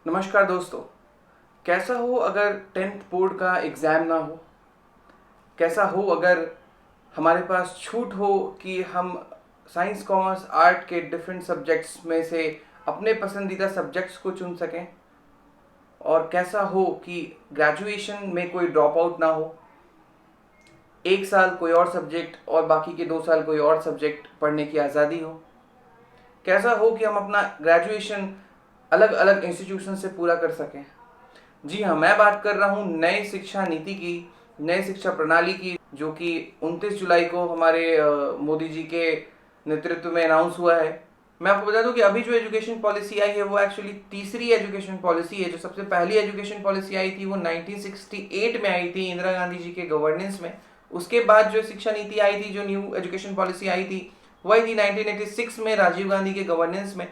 नमस्कार दोस्तों। कैसा हो अगर टेंथ बोर्ड का एग्ज़ाम ना हो? कैसा हो अगर हमारे पास छूट हो कि हम साइंस कॉमर्स आर्ट के डिफरेंट सब्जेक्ट्स में से अपने पसंदीदा सब्जेक्ट्स को चुन सकें? और कैसा हो कि ग्रेजुएशन में कोई ड्रॉप आउट ना हो, एक साल कोई और सब्जेक्ट और बाकी के 2 साल कोई और सब्जेक्ट पढ़ने की आज़ादी हो? कैसा हो कि हम अपना ग्रेजुएशन अलग अलग इंस्टीट्यूशन से पूरा कर सकें? जी हाँ, मैं बात कर रहा हूँ नई शिक्षा नीति की, नई शिक्षा प्रणाली की, जो कि 29 जुलाई को हमारे मोदी जी के नेतृत्व में अनाउंस हुआ है। मैं आपको बता दूं कि अभी जो एजुकेशन पॉलिसी आई है वो एक्चुअली तीसरी एजुकेशन पॉलिसी है। जो सबसे पहली एजुकेशन पॉलिसी आई थी वो 1968 में आई थी, इंदिरा गांधी जी के गवर्नेंस में। उसके बाद जो शिक्षा नीति आई थी, जो न्यू एजुकेशन पॉलिसी आई थी, वो आई थी 1986 में राजीव गांधी के गवर्नेंस में।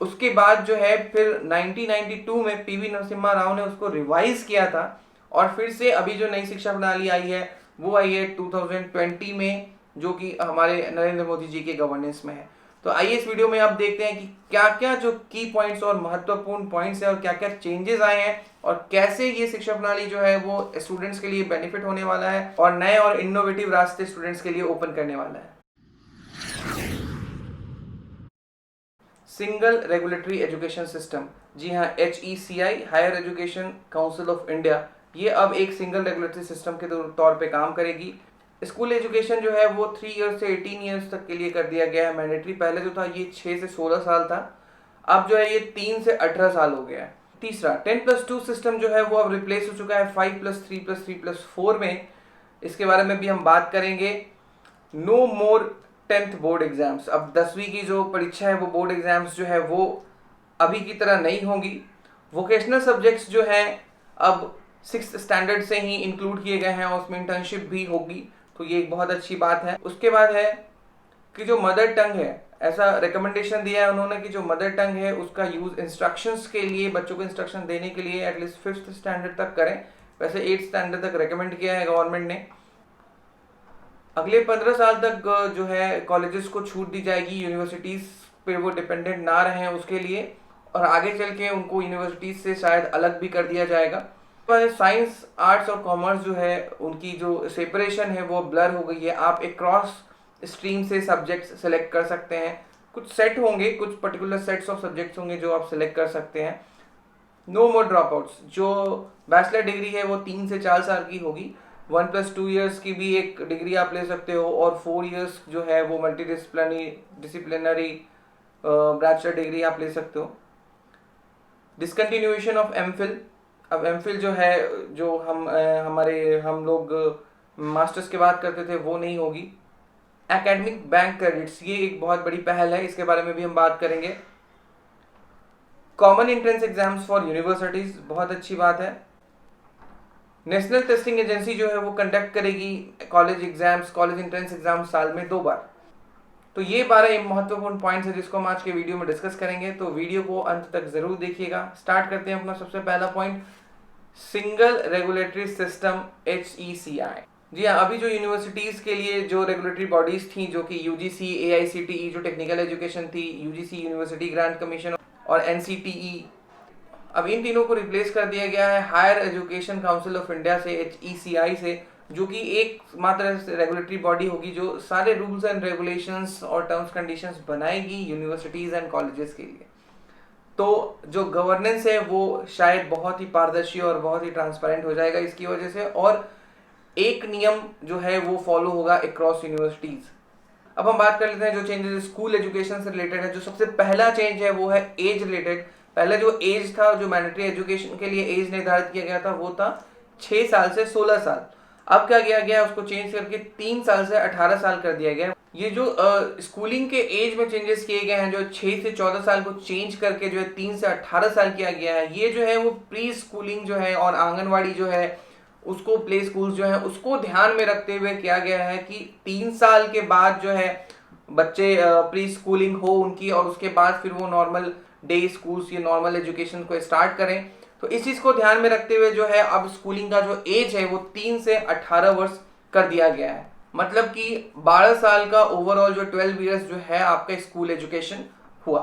उसके बाद जो है फिर 1992 में पीवी नरसिम्हा राव ने उसको रिवाइज किया था, और फिर से अभी जो नई शिक्षा प्रणाली आई है वो आई है 2020 में, जो कि हमारे नरेंद्र मोदी जी के गवर्नेंस में है। तो आइए इस वीडियो में आप देखते हैं कि क्या क्या जो की पॉइंट्स और महत्वपूर्ण पॉइंट्स है और क्या क्या चेंजेस आए हैं, और कैसे ये शिक्षा प्रणाली जो है वो स्टूडेंट्स के लिए बेनिफिट होने वाला है और नए और इनोवेटिव रास्ते स्टूडेंट्स के लिए ओपन करने वाला है। सिंगल रेगुलेटरी एजुकेशन सिस्टम, जी हाँ, HECI, higher education council of India, ये अब एक सिंगल रेगुलेटरी सिस्टम के तौर पे काम करेगी। स्कूल एजुकेशन जो है वो 3 ईयर्स से 18 ईयर्स तक के लिए कर दिया गया है मैंडेटरी। पहले जो था ये 6 से 16 साल था, अब जो है ये 3 से 18 साल हो गया है। तीसरा 10+2 सिस्टम जो है वो अब रिप्लेस हो चुका है 5+3+3+4 में। इसके बारे में भी हम बात करेंगे। नो मोर 10th बोर्ड एग्जाम्स, अब 10वीं की जो परीक्षा है वो बोर्ड एग्जाम्स जो है वो अभी की तरह नहीं होंगी। वोकेशनल सब्जेक्ट्स जो हैं अब 6th स्टैंडर्ड से ही इंक्लूड किए गए हैं, और उसमें इंटर्नशिप भी होगी, तो ये एक बहुत अच्छी बात है। उसके बाद है कि जो मदर टंग है, ऐसा रिकमेंडेशन दिया है उन्होंने कि जो मदर टंग है उसका यूज इंस्ट्रक्शंस के लिए, बच्चों को इंस्ट्रक्शन देने के लिए एटलीस्ट 5th स्टैंडर्ड तक करें। वैसे 8th स्टैंडर्ड तक रिकमेंड किया है गवर्नमेंट ने। अगले 15 साल तक जो है कॉलेजेस को छूट दी जाएगी, यूनिवर्सिटीज़ पे वो डिपेंडेंट ना रहें उसके लिए, और आगे चल के उनको यूनिवर्सिटीज़ से शायद अलग भी कर दिया जाएगा। साइंस, आर्ट्स और कॉमर्स जो है उनकी जो सेपरेशन है वो ब्लर हो गई है। आप एक क्रॉस स्ट्रीम से सब्जेक्ट्स सेलेक्ट कर सकते हैं। कुछ सेट होंगे, कुछ पर्टिकुलर सेट्स ऑफ सब्जेक्ट्स होंगे जो आप सेलेक्ट कर सकते हैं। नो मोर ड्रॉप आउट्स, जो बैचलर डिग्री है वो 3 से 4 साल की होगी। 1+2 ईयर्स की भी एक डिग्री आप ले सकते हो, और 4 ईयर्स जो है वो मल्टी डिसिप्लिनरी बैचलर डिग्री आप ले सकते हो। डिसकंटिन्यूएशन ऑफ एमफिल, अब एमफिल जो है, जो हम लोग मास्टर्स के बाद करते थे, वो नहीं होगी। एकेडमिक बैंक क्रेडिट्स, ये एक बहुत बड़ी पहल है, इसके बारे में भी हम बात करेंगे। Common entrance exams for universities, बहुत अच्छी बात है। नेशनल टेस्टिंग एजेंसी जो है वो कंडक्ट करेगी college exams, college entrance exam साल में 2 बार। तो ये 12 महत्वपूर्ण पॉइंट्स है जिसको हम आज के वीडियो में डिस्कस करेंगे, तो वीडियो को अंत तक जरूर देखिएगा। स्टार्ट करते हैं अपना सबसे पहला point, single regulatory system HECI। जी हाँ, अभी जो यूनिवर्सिटीज के लिए जो रेगुलेटरी बॉडीज थी, जो कि UGC, AICTE जो टेक्निकल एजुकेशन थी, UGC यूनिवर्सिटी ग्रांट कमीशन और NCTE, अब इन तीनों को रिप्लेस कर दिया गया है higher education council of India से, HECI से, जो कि एक मात्र रेगुलेटरी बॉडी होगी जो सारे रूल्स एंड रेगुलेशंस और टर्म्स कंडीशंस बनाएगी यूनिवर्सिटीज एंड कॉलेजेस के लिए। तो जो गवर्नेंस है वो शायद बहुत ही पारदर्शी और बहुत ही ट्रांसपेरेंट हो जाएगा इसकी वजह से, और एक नियम जो है वो फॉलो होगा अक्रॉस यूनिवर्सिटीज। अब हम बात कर लेते हैं जो चेंजेस स्कूल एजुकेशन से रिलेटेड है। जो सबसे पहला चेंज है वो है एज रिलेटेड। पहले जो एज था, जो मैंडेटरी एजुकेशन के लिए एज निर्धारित किया गया था, वो था 6 साल से 16 साल। अब क्या किया गया, उसको चेंज करके 3 साल से 18 साल कर दिया गया। ये जो स्कूलिंग के एज में चेंजेस किए गए हैं, जो 6 से 14 साल को चेंज करके जो है 3 से 18 साल किया गया है, ये जो है वो प्री स्कूलिंग जो है और आंगनवाड़ी जो है उसको, प्ले स्कूल जो है उसको ध्यान में रखते हुए किया गया है कि 3 साल के बाद जो है बच्चे प्री स्कूलिंग हो उनकी, और उसके बाद फिर वो नॉर्मल डे स्कूल्स या नॉर्मल एजुकेशन को स्टार्ट करें। तो इस चीज को ध्यान में रखते हुए जो है अब स्कूलिंग का जो एज है वो 3 से 18 वर्ष कर दिया गया है। मतलब कि 12 साल का ओवरऑल जो 12 ईयर्स जो है आपका स्कूल एजुकेशन हुआ।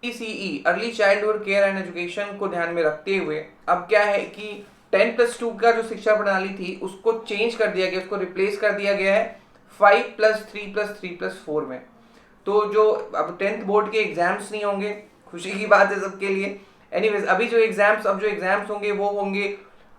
ECE early childhood care and education को ध्यान में रखते हुए अब क्या है कि 10+2 का जो शिक्षा प्रणाली थी उसको चेंज कर दिया गया, उसको रिप्लेस कर दिया गया है 5+3+3+4 में। तो जो अब 10th बोर्ड के एग्जाम्स नहीं होंगे, खुशी की बात है सबके लिए। एनीवेज अभी जो एग्जाम्स होंगे वो होंगे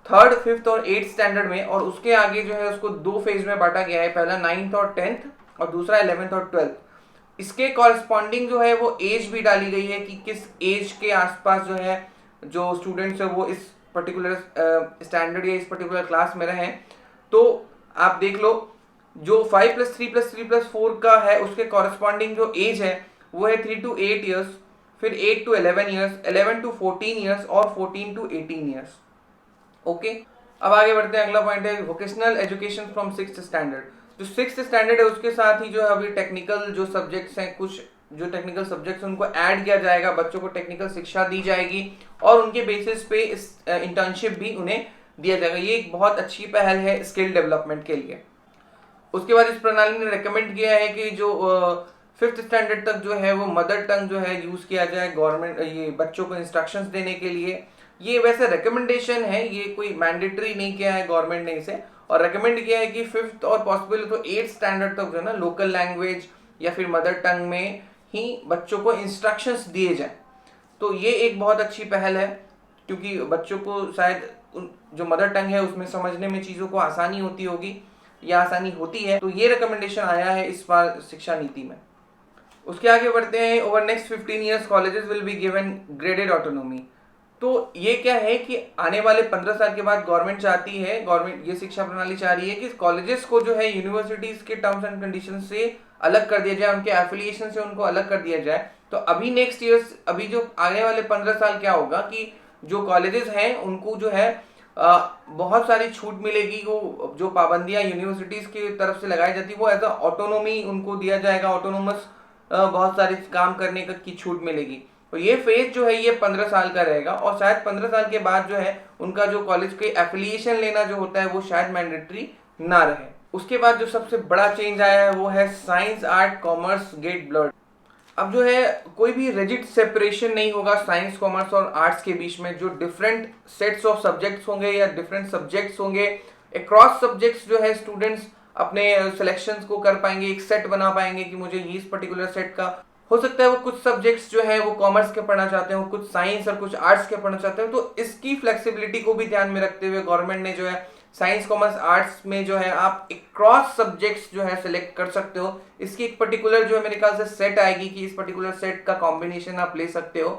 3rd, 5th और 8th स्टैंडर्ड में, और उसके आगे जो है उसको 2 फेज में बांटा गया है, पहला 9th और 10th और दूसरा 11th और 12th। इसके कॉरस्पॉन्डिंग जो है वो एज भी डाली गई है कि किस एज के आसपास जो है जो स्टूडेंट्स है वो इस पर्टिकुलर स्टैंडर्ड या इस पर्टिकुलर क्लास में रहें। तो आप देख लो जो 5+3+3+4 का है उसके कॉरस्पॉन्डिंग जो एज है वो है 3 to 8 ईयर्स, फिर 8 to 11 ईयर्स, 11 to 14 ईयर्स और 14 to 18 ईयर्स। ओके, अब आगे बढ़ते हैं। अगला पॉइंट है vocational education from 6th standard. जो 6th स्टैंडर्ड है उसके साथ ही जो है अभी टेक्निकल जो सब्जेक्ट्स हैं, कुछ जो टेक्निकल सब्जेक्ट्स उनको ऐड किया जाएगा, बच्चों को टेक्निकल शिक्षा दी जाएगी और उनके बेसिस पे इंटर्नशिप भी उन्हें दिया जाएगा। ये एक बहुत अच्छी पहल है स्किल डेवलपमेंट के लिए। उसके बाद इस प्रणाली ने रेकमेंड किया है कि जो 5th स्टैंडर्ड तक जो है वो मदर टंग जो है यूज किया जाए गवर्नमेंट ये बच्चों को इंस्ट्रक्शंस देने के लिए। ये वैसे रिकमेंडेशन है, ये कोई मैंडेटरी नहीं किया है गवर्नमेंट ने इसे, और रेकमेंड किया है कि 5th और पॉसिबल तो 8th स्टैंडर्ड तक जो है ना लोकल लैंग्वेज या फिर मदर टंग में ही बच्चों को इंस्ट्रक्शंस दिए जाए। तो ये एक बहुत अच्छी पहल है क्योंकि बच्चों को शायद जो मदर टंग है उसमें समझने में चीज़ों को आसानी होती होगी या आसानी होती है। तो ये रिकमेंडेशन आया है इस बार शिक्षा नीति में। उसके आगे बढ़ते हैं। Over next 15 years colleges will be given graded autonomy. तो ये क्या है कि आने वाले 15 साल के बाद गवर्नमेंट चाहती है, गवर्नमेंट ये शिक्षा प्रणाली चाह रही है कि कॉलेजेस को जो है यूनिवर्सिटीज के टर्म्स एंड कंडीशन से अलग कर दिया जाए, उनके एफिलिएशन से उनको अलग कर दिया जाए। तो अभी नेक्स्ट ईयर्स अभी जो आने वाले 15 साल क्या होगा कि जो कॉलेजेस हैं उनको जो है बहुत सारी छूट मिलेगी। वो जो पाबंदियां यूनिवर्सिटीज की तरफ से लगाई जाती है वो एज अ ऑटोनोमी उनको दिया जाएगा, ऑटोनोमस बहुत सारे काम करने की छूट मिलेगी। तो ये फेज जो है ये 15 साल का रहेगा और शायद 15 साल के बाद जो है उनका जो कॉलेज के एफिलिएशन लेना जो होता है वो शायद मैंडेटरी ना रहे। उसके बाद जो सबसे बड़ा चेंज आया है वो है science art commerce get blurred. अब जो है कोई भी रिजिड सेपरेशन नहीं होगा साइंस कॉमर्स और आर्ट्स के बीच में। जो डिफरेंट सेट्स ऑफ सब्जेक्ट्स होंगे या डिफरेंट सब्जेक्ट्स होंगे, अक्रॉस सब्जेक्ट्स जो है स्टूडेंट्स अपने सिलेक्शंस को कर पाएंगे, एक सेट बना पाएंगे कि मुझे इस पर्टिकुलर सेट का हो सकता है वो कुछ सब्जेक्ट्स जो है वो कॉमर्स के पढ़ना चाहते हो, कुछ साइंस और कुछ आर्ट्स के पढ़ना चाहते हो। तो इसकी फ्लेक्सिबिलिटी को भी ध्यान में रखते हुए गवर्नमेंट ने जो है साइंस कॉमर्स आर्ट्स में जो है आप एक क्रॉस सब्जेक्ट्स जो है सिलेक्ट कर सकते हो। इसकी एक पर्टिकुलर जो है मेरे ख्याल से सेट आएगी कि इस पर्टिकुलर सेट का कॉम्बिनेशन आप ले सकते हो।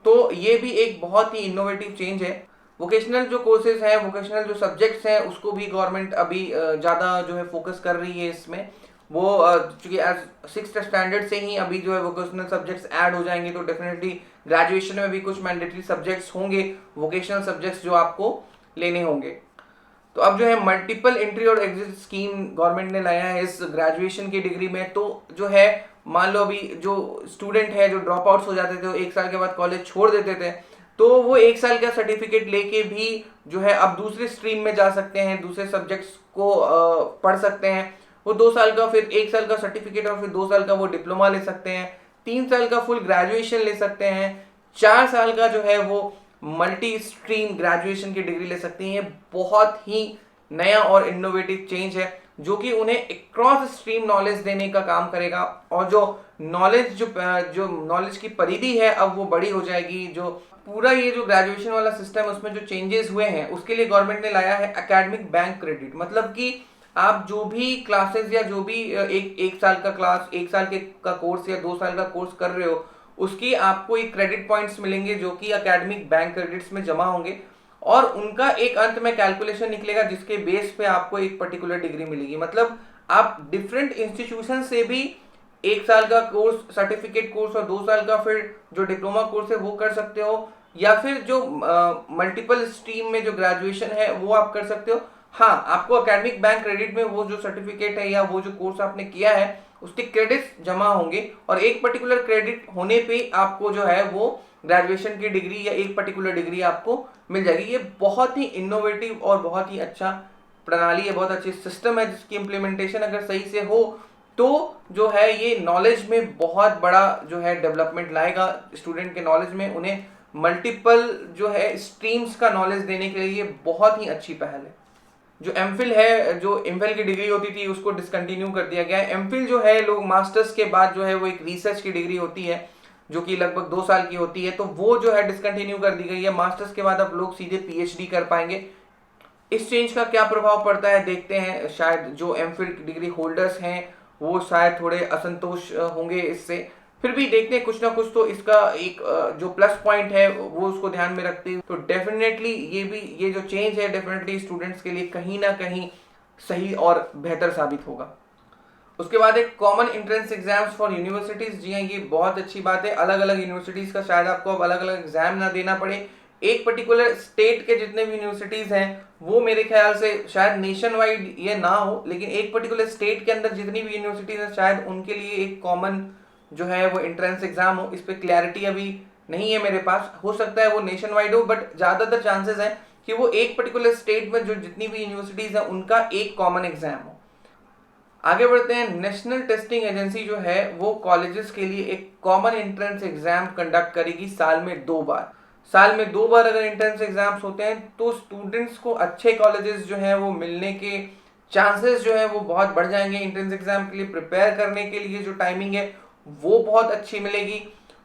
तो ये भी एक बहुत ही इनोवेटिव चेंज है। वोकेशनल जो कोर्सेज हैं, वोकेशनल जो सब्जेक्ट्स हैं उसको भी गवर्नमेंट अभी ज़्यादा जो है फोकस कर रही है इसमें। वो चूंकि एज 6th स्टैंडर्ड से ही अभी जो है वोकेशनल सब्जेक्ट्स ऐड हो जाएंगे तो डेफिनेटली ग्रेजुएशन में भी कुछ मैंडेटरी सब्जेक्ट्स होंगे, वोकेशनल सब्जेक्ट्स जो आपको लेने होंगे। तो अब जो है मल्टीपल एंट्री और एग्जिट स्कीम गवर्नमेंट ने लाया है इस ग्रेजुएशन की डिग्री में। तो जो है मान लो अभी जो स्टूडेंट है जो ड्रॉप आउट्स हो जाते थे, वो 1 साल के बाद कॉलेज छोड़ देते थे, तो वो 1 साल का सर्टिफिकेट लेके भी जो है अब दूसरी स्ट्रीम में जा सकते हैं, दूसरे सब्जेक्ट्स को पढ़ सकते हैं। वो 2 साल का फिर 1 साल का सर्टिफिकेट और फिर 2 साल का वो डिप्लोमा ले सकते हैं, 3 साल का फुल ग्रेजुएशन ले सकते हैं, 4 साल का जो है वो मल्टी स्ट्रीम ग्रेजुएशन की डिग्री ले सकते हैं। ये बहुत ही नया और इनोवेटिव चेंज है जो कि उन्हें क्रॉस स्ट्रीम नॉलेज देने का काम करेगा और जो नॉलेज की परिधि है अब वो बड़ी हो जाएगी। जो पूरा ये जो ग्रेजुएशन वाला सिस्टम है उसमें जो चेंजेस हुए हैं उसके लिए गवर्नमेंट ने लाया है एकेडमिक बैंक क्रेडिट। मतलब कि आप जो भी क्लासेस या जो भी एक साल का क्लास, 1 साल का कोर्स या 2 साल का कोर्स कर रहे हो उसकी आपको एक क्रेडिट पॉइंट्स मिलेंगे जो कि एकेडमिक बैंक क्रेडिट्स में जमा होंगे और उनका एक अंत में कैलकुलेशन निकलेगा जिसके बेस पे आपको एक पर्टिकुलर डिग्री मिलेगी। मतलब आप डिफरेंट इंस्टीट्यूशन से भी 1 साल का कोर्स, सर्टिफिकेट कोर्स और 2 साल का फिर जो डिप्लोमा कोर्स है वो कर सकते हो या फिर जो मल्टीपल स्ट्रीम में जो ग्रेजुएशन है वो आप कर सकते हो। हाँ, आपको एकेडमिक बैंक क्रेडिट में वो जो सर्टिफिकेट है या वो जो कोर्स आपने किया है उसके क्रेडिट्स जमा होंगे और एक पर्टिकुलर क्रेडिट होने पे आपको जो है वो ग्रेजुएशन की डिग्री या एक पर्टिकुलर डिग्री आपको मिल जाएगी। ये बहुत ही इनोवेटिव और बहुत ही अच्छा प्रणाली है, बहुत अच्छी सिस्टम है जिसकी इम्प्लीमेंटेशन अगर सही से हो तो जो है ये नॉलेज में बहुत बड़ा जो है डेवलपमेंट लाएगा स्टूडेंट के नॉलेज में। उन्हें मल्टीपल जो है स्ट्रीम्स का नॉलेज देने के लिए ये बहुत ही अच्छी पहल है। जो एमफिल है, जो एमफिल की डिग्री होती थी उसको डिसकंटिन्यू कर दिया गया है। एमफिल जो है लोग मास्टर्स के बाद जो है वो एक रिसर्च की डिग्री होती है जो कि लगभग 2 साल की होती है, तो वो जो है डिसकंटिन्यू कर दी गई है। मास्टर्स के बाद अब लोग सीधे पीएचडी कर पाएंगे। इस चेंज का क्या प्रभाव पड़ता है देखते हैं। शायद जो एमफिल डिग्री होल्डर्स हैं वो शायद थोड़े असंतोष होंगे इससे, फिर भी देखते हैं कुछ ना कुछ तो इसका एक जो प्लस पॉइंट है वो उसको ध्यान में रखते हैं। तो डेफिनेटली ये जो चेंज है डेफिनेटली स्टूडेंट्स के लिए कहीं ना कहीं सही और बेहतर साबित होगा। उसके बाद एक common entrance exams for universities. जी हाँ, ये बहुत अच्छी बात है। अलग अलग यूनिवर्सिटीज का शायद आपको अब अलग अलग एग्जाम ना देना पड़े। एक पर्टिकुलर स्टेट के जितने भी यूनिवर्सिटीज हैं वो मेरे ख्याल से शायद नेशन वाइड ये ना हो, लेकिन एक पर्टिकुलर स्टेट के अंदर जितनी भी यूनिवर्सिटीज हैं शायद उनके लिए एक कॉमन जो है वो एंट्रेंस एग्जाम हो। इस पर क्लैरिटी अभी नहीं है मेरे पास। हो सकता है वो नेशन वाइड हो, बट ज्यादातर चांसेस है कि वो एक पर्टिकुलर स्टेट में जो जितनी भी यूनिवर्सिटीज है उनका एक कॉमन एग्जाम हो। आगे बढ़ते हैं। नेशनल टेस्टिंग एजेंसी जो है वो कॉलेजेस के लिए एक कॉमन एंट्रेंस एग्जाम कंडक्ट करेगी साल में 2 बार। साल में 2 बार अगर एंट्रेंस एग्जाम्स होते हैं तो स्टूडेंट्स को अच्छे कॉलेजेस जो है वो मिलने के चांसेस जो है वो बहुत बढ़ जाएंगे। एंट्रेंस एग्जाम के लिए प्रिपेयर करने के लिए जो टाइमिंग है वो बहुत अच्छी मिलेगी।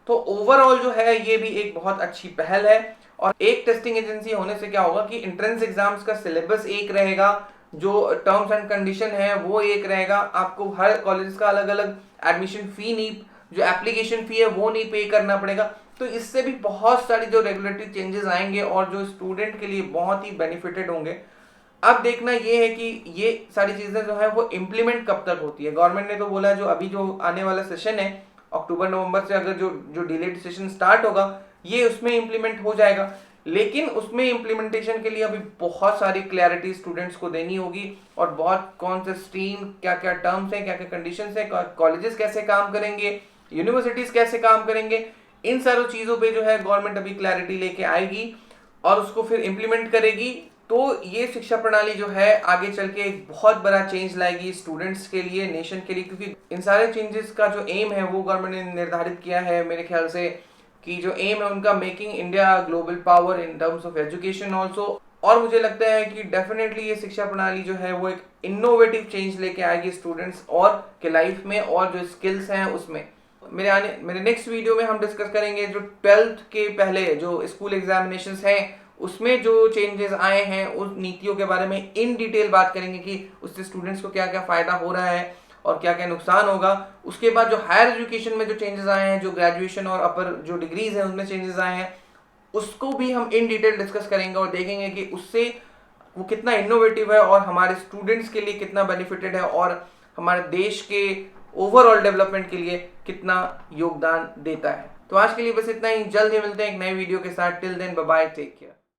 तो ओवरऑल जो है ये भी एक बहुत अच्छी पहल है। और एक टेस्टिंग एजेंसी होने से क्या होगा कि एंट्रेंस एग्जाम्स का सिलेबस एक रहेगा, जो टर्म्स एंड कंडीशन है वो एक रहेगा। आपको हर कॉलेज का अलग अलग एडमिशन फी नहीं, जो एप्लीकेशन फी है वो नहीं पे करना पड़ेगा। तो इससे भी बहुत सारी जो रेगुलेटरी चेंजेस आएंगे और जो स्टूडेंट के लिए बहुत ही बेनिफिटेड होंगे। अब देखना ये है कि ये सारी चीजें जो है वो इम्प्लीमेंट कब तक होती है। गवर्नमेंट ने तो बोला जो अभी जो आने वाला सेशन है अक्टूबर नवंबर से अगर जो डिलेड सेशन स्टार्ट होगा ये उसमें इम्प्लीमेंट हो जाएगा, लेकिन उसमें इम्प्लीमेंटेशन के लिए अभी बहुत सारी क्लैरिटी स्टूडेंट्स को देनी होगी और बहुत कौन से स्ट्रीम, क्या क्या टर्म्स हैं, क्या क्या कंडीशंस हैं, कॉलेजेस कैसे काम करेंगे, यूनिवर्सिटीज कैसे काम करेंगे, इन सारी चीजों पे जो है गवर्नमेंट अभी क्लैरिटी लेके आएगी और उसको फिर इम्प्लीमेंट करेगी। तो ये शिक्षा प्रणाली जो है आगे चल के एक बहुत बड़ा चेंज लाएगी स्टूडेंट्स के लिए, नेशन के लिए, क्योंकि इन सारे चेंजेस का जो एम है वो गवर्नमेंट ने निर्धारित किया है मेरे ख्याल से कि जो एम है उनका making India global power in terms of education also. और मुझे लगता है कि डेफिनेटली ये शिक्षा प्रणाली जो है वो एक इनोवेटिव चेंज लेके आएगी स्टूडेंट्स और के लाइफ में और जो स्किल्स हैं उसमें। मेरे नेक्स्ट वीडियो में हम डिस्कस करेंगे जो 12th के पहले जो स्कूल एग्जामिनेशंस हैं उसमें जो चेंजेस आए हैं उस नीतियों के बारे में इन डिटेल बात करेंगे कि उससे स्टूडेंट्स को क्या क्या फायदा हो रहा है और क्या क्या नुकसान होगा। उसके बाद जो हायर एजुकेशन में जो चेंजेस आए हैं, जो ग्रेजुएशन और अपर जो डिग्रीज हैं उनमें चेंजेस आए हैं, उसको भी हम इन डिटेल डिस्कस करेंगे और देखेंगे कि उससे वो कितना इनोवेटिव है और हमारे स्टूडेंट्स के लिए कितना बेनिफिटेड है और हमारे देश के ओवरऑल डेवलपमेंट के लिए कितना योगदान देता है। तो आज के लिए बस इतना ही। जल्द ही मिलते हैं एक नए वीडियो के साथ। Till then bye bye, take care.